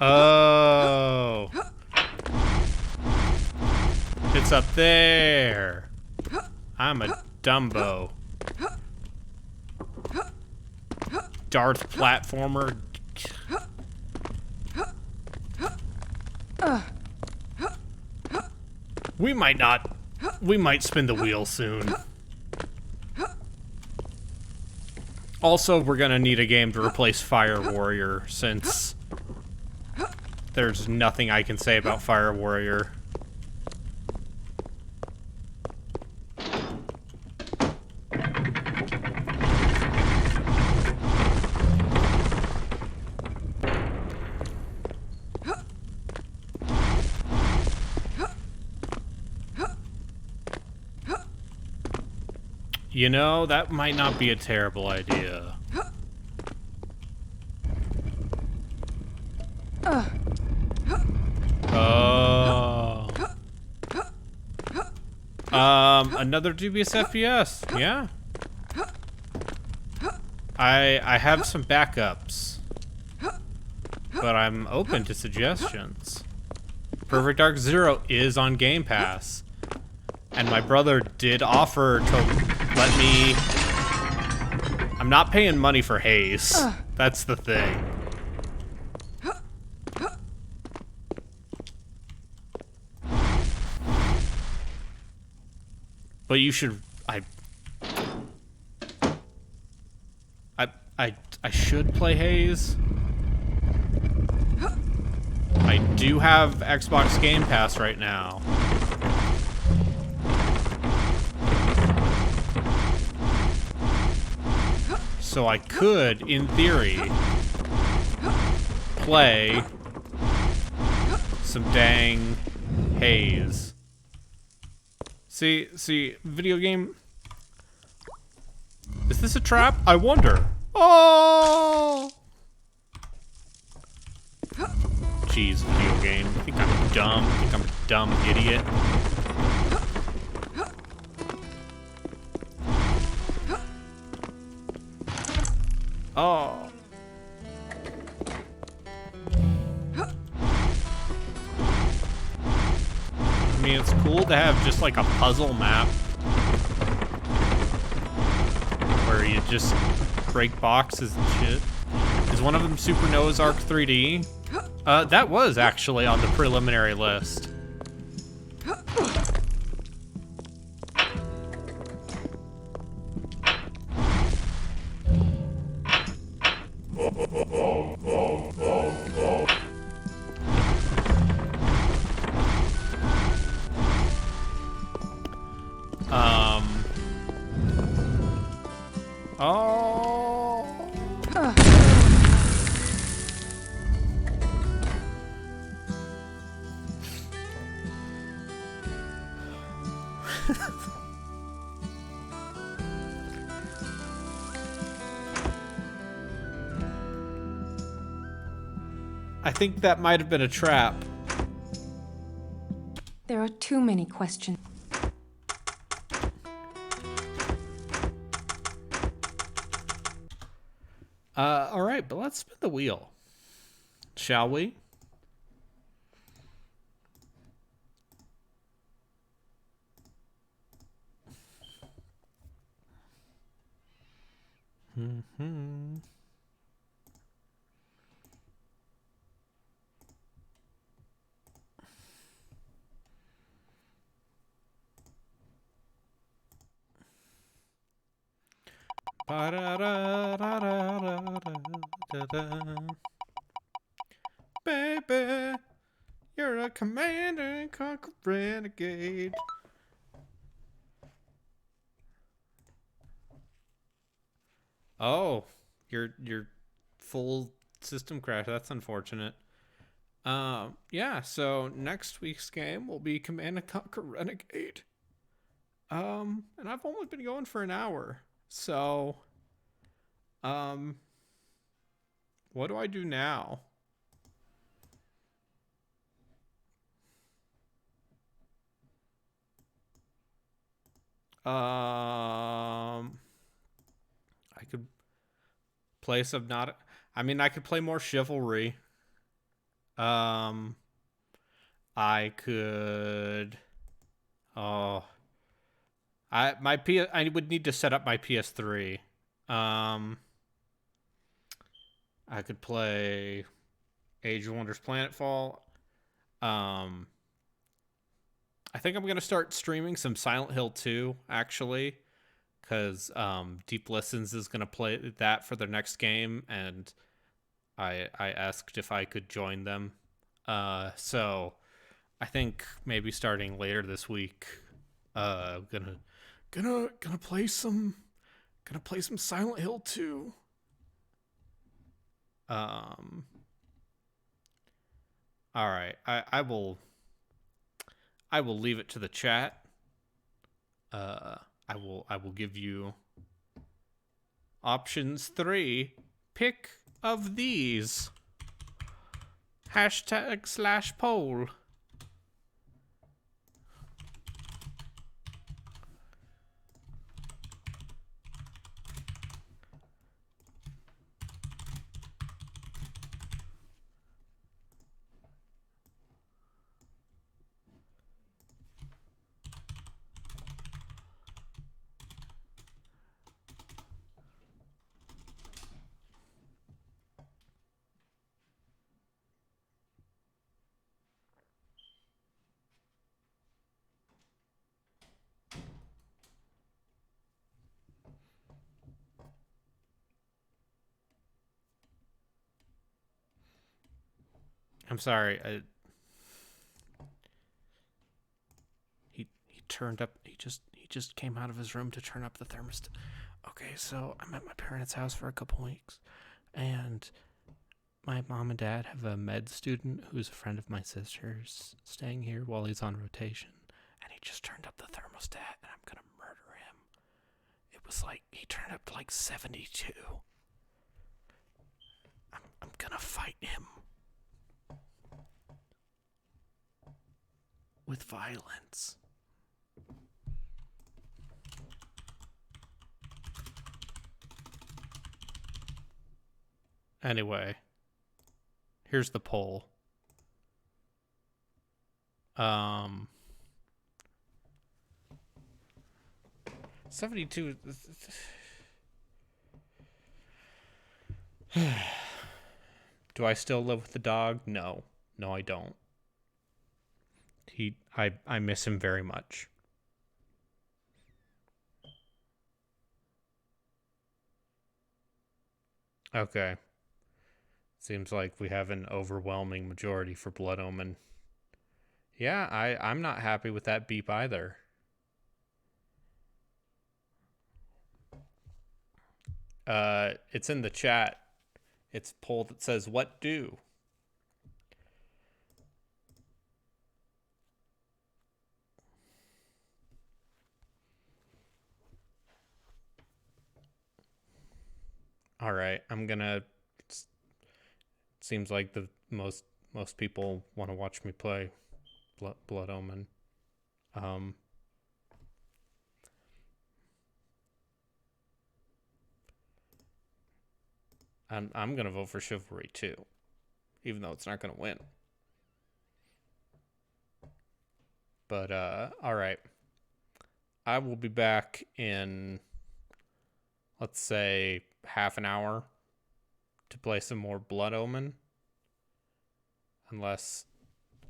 Oh. It's up there. I'm a Dumbo. Darth platformer. We might spin the wheel soon. Also, we're gonna need a game to replace Fire Warrior, since there's nothing I can say about Fire Warrior. You know, that might not be a terrible idea. Oh. Another dubious FPS. Yeah. I have some backups, but I'm open to suggestions. Perfect Dark Zero is on Game Pass, and my brother did offer to let me... I'm not paying money for Haze. That's the thing. But you should... I should play Haze. I do have Xbox Game Pass right now. So I could, in theory, play some dang Haze. See, video game... Is this a trap? I wonder. Oh! Jeez, video game. I think I'm dumb. I think I'm a dumb idiot. Oh. I mean, it's cool to have just like a puzzle map where you just break boxes and shit. Is one of them Super Noah's Ark 3D? That was actually on the preliminary list. I think that might have been a trap. There are too many questions. All right, but let's spin the wheel, shall we? Mm-hmm. Baby, you're a commander and conquer renegade. Oh, your full system crash. That's unfortunate. Yeah. So next week's game will be Command and Conquer Renegade. And I've only been going for an hour, so what do I do now? I could play some not. I mean, I could play more Chivalry. Um, I could. Oh, I would need to set up my PS3. Um, I could play Age of Wonders Planetfall. Um, I think I'm gonna start streaming some Silent Hill 2 actually, because Deep Listens is gonna play that for their next game, and I asked if I could join them. So I think maybe starting later this week, gonna play some Silent Hill 2. Um, all right, I will leave it to the chat. I will give you options 3. Pick of these. #/poll. I'm sorry. He turned up. He just came out of his room to turn up the thermostat. Okay, so I'm at my parents' house for a couple weeks, and my mom and dad have a med student who's a friend of my sister's staying here while he's on rotation, and he just turned up the thermostat, and I'm gonna murder him. It was like he turned up to like 72. I'm gonna fight him with violence. Anyway, here's the poll. 72. Do I still live with the dog? No. No, I don't. I miss him very much. Okay. Seems like we have an overwhelming majority for Blood Omen. Yeah, I'm not happy with that beep either. It's in the chat. It's a poll that says, what do? All right, I'm gonna. Seems like the most people want to watch me play Blood Omen. I'm gonna vote for Chivalry too, even though it's not gonna win. But all right, I will be back in, let's say, half an hour to play some more Blood Omen. Unless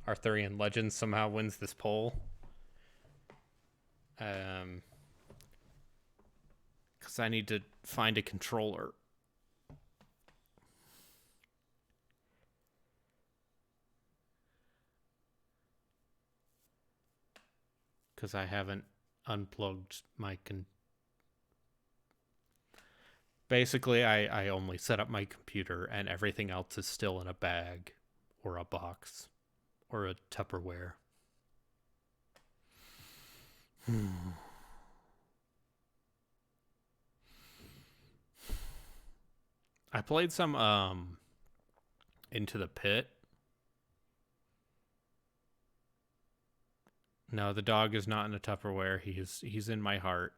Arthurian Legends somehow wins this poll. Because I need to find a controller. Because I haven't unplugged my Basically, I only set up my computer and everything else is still in a bag or a box or a Tupperware. I played some Into the Pit. No, the dog is not in a Tupperware. He's in my heart.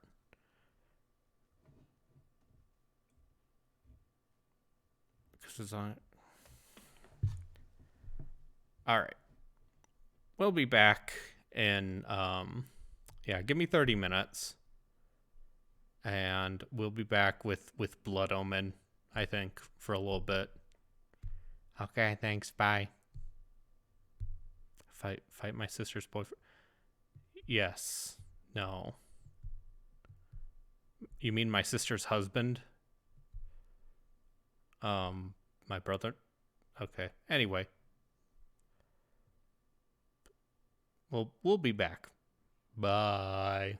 Because it's on. All right. We'll be back in give me 30 minutes. And we'll be back with Blood Omen, I think, for a little bit. Okay, thanks. Bye. Fight my sister's boyfriend. Yes. No. You mean my sister's husband? My brother? Okay. Anyway. We'll be back. Bye.